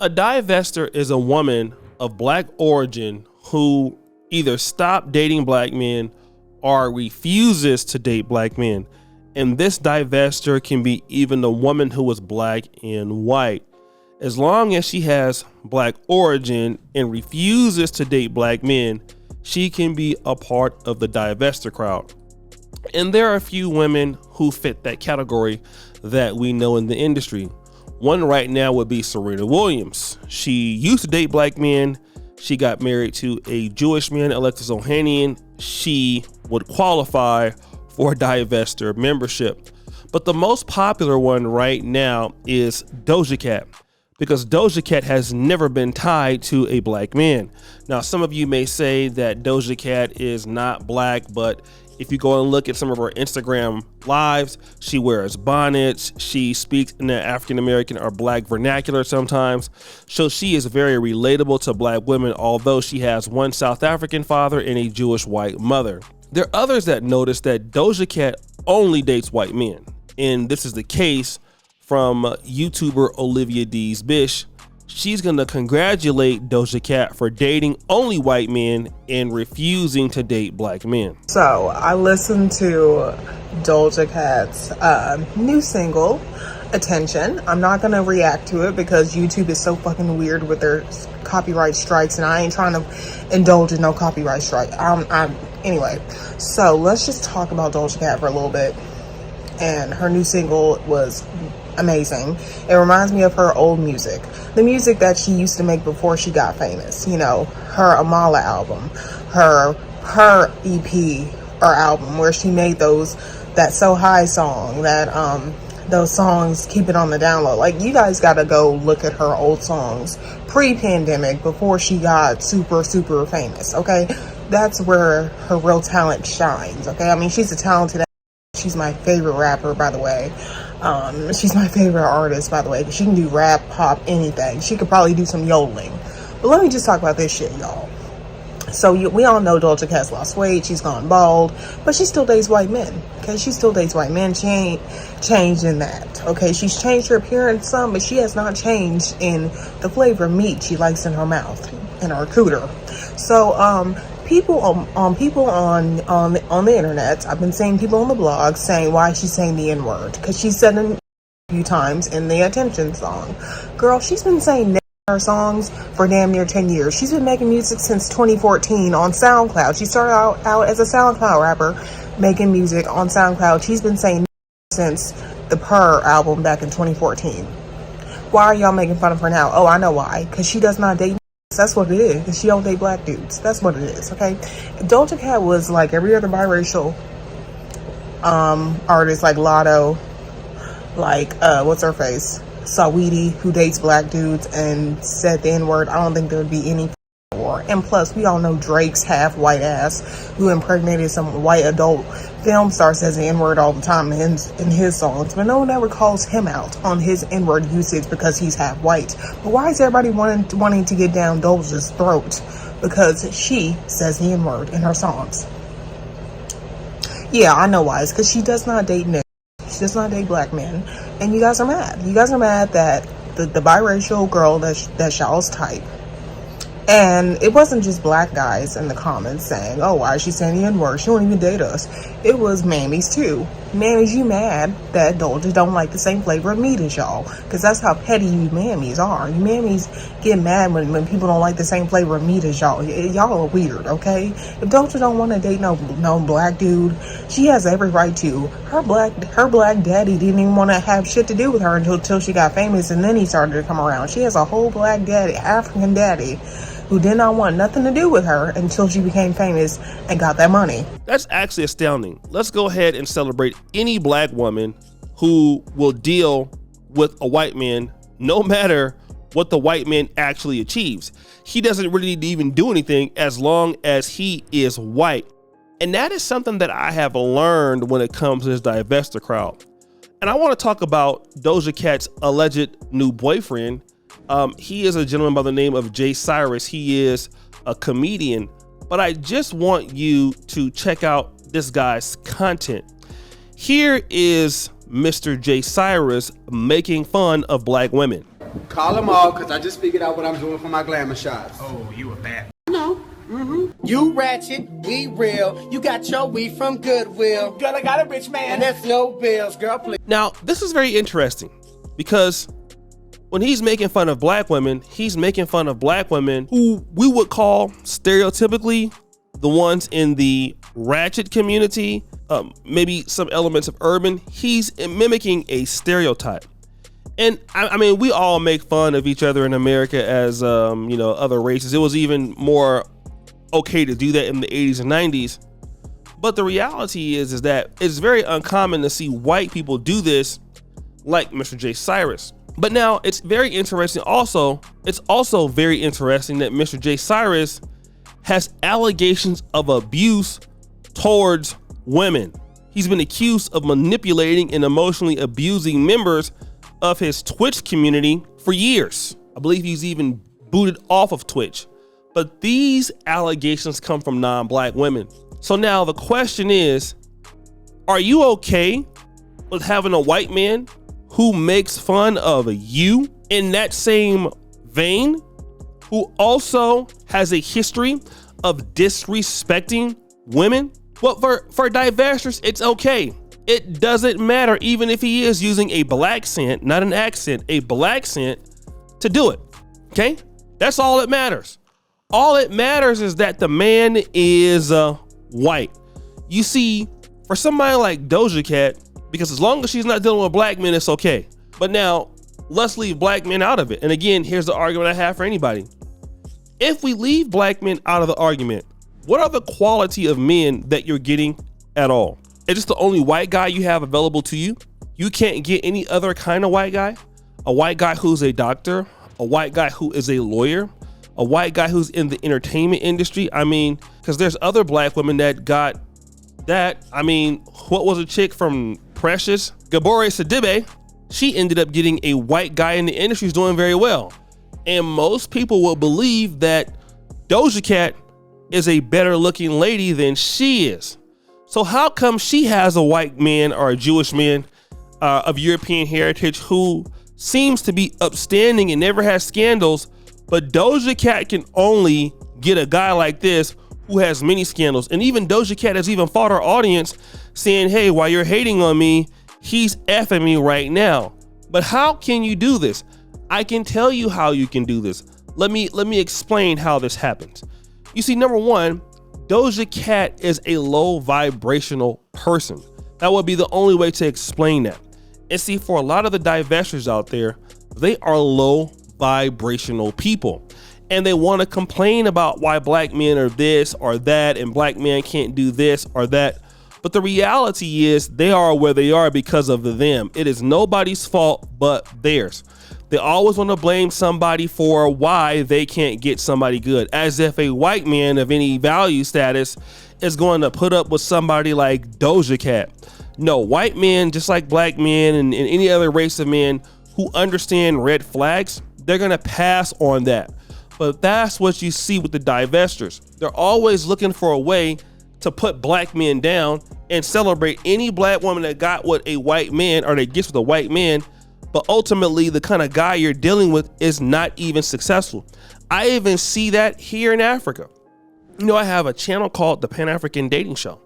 A divester is a woman of black origin who either stopped dating black men or refuses to date black men. And this divester can be even a woman who is black and white. As long as she has black origin and refuses to date black men, she can be a part of the divester crowd. And there are a few women who fit that category that we know in the industry. One right now would be Serena Williams. She used to date black men. She got married to a Jewish man, Alexis Ohanian. She would qualify for divester membership. But the most popular one right now is Doja Cat, because Doja Cat has never been tied to a black man. Now, some of you may say that Doja Cat is not black, but if you go and look at some of her Instagram lives, she wears bonnets. She speaks in the African American or black vernacular sometimes. So she is very relatable to black women, although she has one South African father and a Jewish white mother. There are others that notice that Doja Cat only dates white men. And this is the case from YouTuber Olivia Dees Bish. She's going to congratulate Doja Cat for dating only white men and refusing to date black men. So I listened to Doja Cat's new single, Attention. I'm not going to react to it because YouTube is so fucking weird with their copyright strikes, and I ain't trying to indulge in no copyright strike. Anyway, so let's just talk about Doja Cat for a little bit. And her new single was amazing. It reminds me of her old music, the music that she used to make before she got famous. You know, her Amala album, her EP or album where she made that So High song, that those songs, Keep It on the Download. Like, you guys gotta go look at her old songs pre-pandemic, before she got super famous. Okay, that's where her real talent shines. Okay, I mean, she's a talented. She's my favorite rapper, by the way. She's my favorite artist, by the way. She can do rap, pop, anything. She could probably do some yodeling. But let me just talk about this shit, y'all. So we all know Doja Cat's lost weight. She's gone bald. But she still dates white men. Okay, she still dates white men. She ain't changed in that. Okay, she's changed her appearance some, but she has not changed in the flavor of meat she likes in her mouth, in her cooter. So, people on the internet, I've been seeing people on the blog saying why she's saying the N-word, because she said it a few times in the Attention song. Girl, she's been saying her songs for damn near 10 years. She's been making music since 2014 on SoundCloud. She started out as a SoundCloud rapper making music on SoundCloud. She's been saying since the Purr album back in 2014. Why are y'all making fun of her now? Oh, I know why. Because she does not date. That's what it is. And she don't date black dudes. That's what it is. Okay. Doja Cat was like every other biracial artist, like Lotto, like what's her face, Saweetie, who dates black dudes and said the N-word. I don't think there would be any war. And plus, we all know Drake's half white ass, who impregnated some white adult film star, says the N-word all the time in his songs, but no one ever calls him out on his N-word usage because he's half white. But why is everybody wanting to get down Doja's throat because she says the N-word in her songs? Yeah, I know why. It's because she does not date men. She does not date black men. And you guys are mad. You guys are mad that the biracial girl that y'all's type. And it wasn't just black guys in the comments saying, oh, why is she saying the N-word? She won't even date us. It was mammies too. Mammies, you mad that Doja don't like the same flavor of meat as y'all. Because that's how petty you mammies are. You mammies get mad when people don't like the same flavor of meat as y'all. Y'all are weird, okay? If Doja don't want to date no black dude, she has every right to. Her black daddy didn't even want to have shit to do with her until she got famous, and then he started to come around. She has a whole black daddy, African daddy, who did not want nothing to do with her until she became famous and got that money. That's actually astounding. Let's go ahead and celebrate any black woman who will deal with a white man, no matter what the white man actually achieves. He doesn't really need to even do anything as long as he is white. And that is something that I have learned when it comes to this divester crowd. And I want to talk about Doja Cat's alleged new boyfriend. He is a gentleman by the name of Jay Cyrus. He is a comedian, but I just want you to check out this guy's content. Here is Mr. Jay Cyrus making fun of black women. Call them all, because I just figured out what I'm doing for my glamour shots. Oh, you a bat. No. You ratchet, we real. You got your weed from Goodwill. Girl, I got a rich man. And that's no bills, girl, please. Now, this is very interesting because when he's making fun of black women, he's making fun of black women who we would call stereotypically the ones in the ratchet community, maybe some elements of urban. He's mimicking a stereotype. And I mean, we all make fun of each other in America as, other races. It was even more okay to do that in the 80s and 90s. But the reality is that it's very uncommon to see white people do this like Mr. J. Cyrus. But now it's very interesting also, it's also very interesting that Mr. J. Cyrus has allegations of abuse towards women. He's been accused of manipulating and emotionally abusing members of his Twitch community for years. I believe he's even booted off of Twitch. But these allegations come from non-black women. So now the question is, are you okay with having a white man who makes fun of you in that same vein, who also has a history of disrespecting women? Well, for divestors, it's okay. It doesn't matter, even if he is using a black accent, not an accent, a black accent to do it. Okay? That's all that matters. All it matters is that the man is white. You see, for somebody like Doja Cat, because as long as she's not dealing with black men, it's okay. But now, let's leave black men out of it. And again, here's the argument I have for anybody. If we leave black men out of the argument, what are the quality of men that you're getting at all? Is this the only white guy you have available to you? You can't get any other kind of white guy? A white guy who's a doctor, a white guy who is a lawyer, a white guy who's in the entertainment industry. I mean, because there's other black women that got that. I mean, what was a chick from Precious? Gabore Sidibe. She ended up getting a white guy in the industry who's doing very well. And most people will believe that Doja Cat is a better looking lady than she is. So how come she has a white man or a Jewish man of European heritage who seems to be upstanding and never has scandals, but Doja Cat can only get a guy like this who has many scandals? And even Doja Cat has even fought her audience saying, hey, while you're hating on me, he's effing me right now. But how can you do this? I can tell you how you can do this. Let me explain how this happens. You see, number one, Doja Cat is a low vibrational person. That would be the only way to explain that. And see, for a lot of the divestors out there, they are low vibrational people. And they want to complain about why black men are this or that and black men can't do this or that. But the reality is they are where they are because of them. It is nobody's fault but theirs. They always want to blame somebody for why they can't get somebody good, as if a white man of any value status is going to put up with somebody like Doja Cat. No, white men, just like black men and any other race of men who understand red flags, they're going to pass on that. But that's what you see with the divestors. They're always looking for a way to put black men down and celebrate any black woman that got with a white man or that gets with a white man. But ultimately, the kind of guy you're dealing with is not even successful. I even see that here in Africa. You know, I have a channel called the Pan-African Dating Show.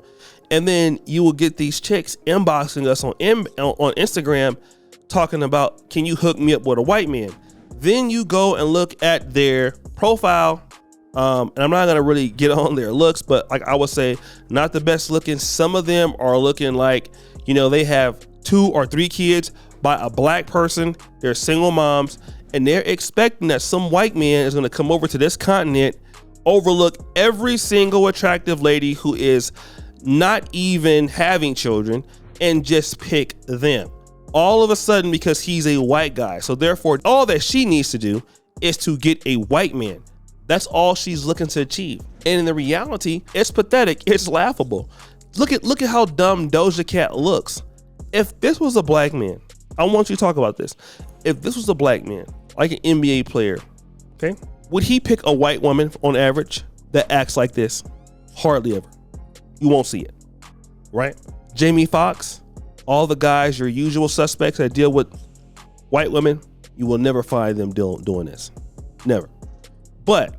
And then you will get these chicks inboxing us on Instagram talking about, can you hook me up with a white man? Then you go and look at their profile. And I'm not going to really get on their looks, but like I would say, not the best looking. Some of them are looking like, you know, they have 2 or 3 kids by a black person. They're single moms, and they're expecting that some white man is going to come over to this continent, overlook every single attractive lady who is not even having children, and just pick them all of a sudden because he's a white guy. So therefore, all that she needs to do is to get a white man. That's all she's looking to achieve. And in the reality, it's pathetic. It's laughable. Look at how dumb Doja Cat looks. If this was a black man, I want you to talk about this. If this was a black man, like an NBA player, okay, would he pick a white woman on average that acts like this? Hardly ever. You won't see it, right? Jamie Foxx, all the guys, your usual suspects that deal with white women, You will never find them doing this. Never. But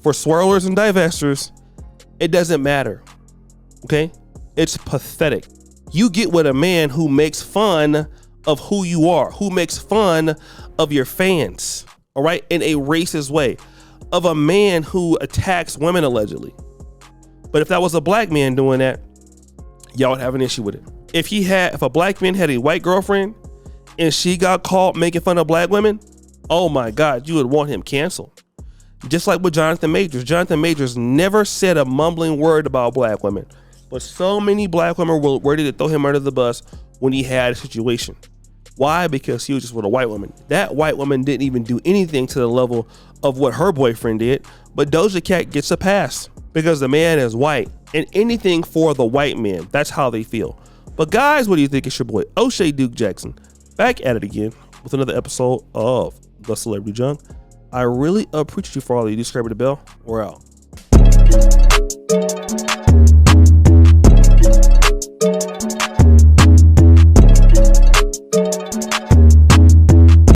for swirlers and divestors, it doesn't matter. Okay? It's pathetic. You get with a man who makes fun of who you are, who makes fun of your fans, all right, in a racist way, of a man who attacks women allegedly. But if that was a black man doing that, y'all would have an issue with it. If a black man had a white girlfriend and she got caught making fun of black women, oh my God, you would want him canceled. Just like with Jonathan Majors. Jonathan Majors never said a mumbling word about black women, but so many black women were ready to throw him under the bus when he had a situation. Why? Because he was just with a white woman. That white woman didn't even do anything to the level of what her boyfriend did, but Doja Cat gets a pass because the man is white, and anything for the white man. That's how they feel. But guys, what do you think? It's your boy O'Shea Duke Jackson back at it again with another episode of The Celebrity Junk. I really appreciate you for all of you. Subscribe to the bell. We're out.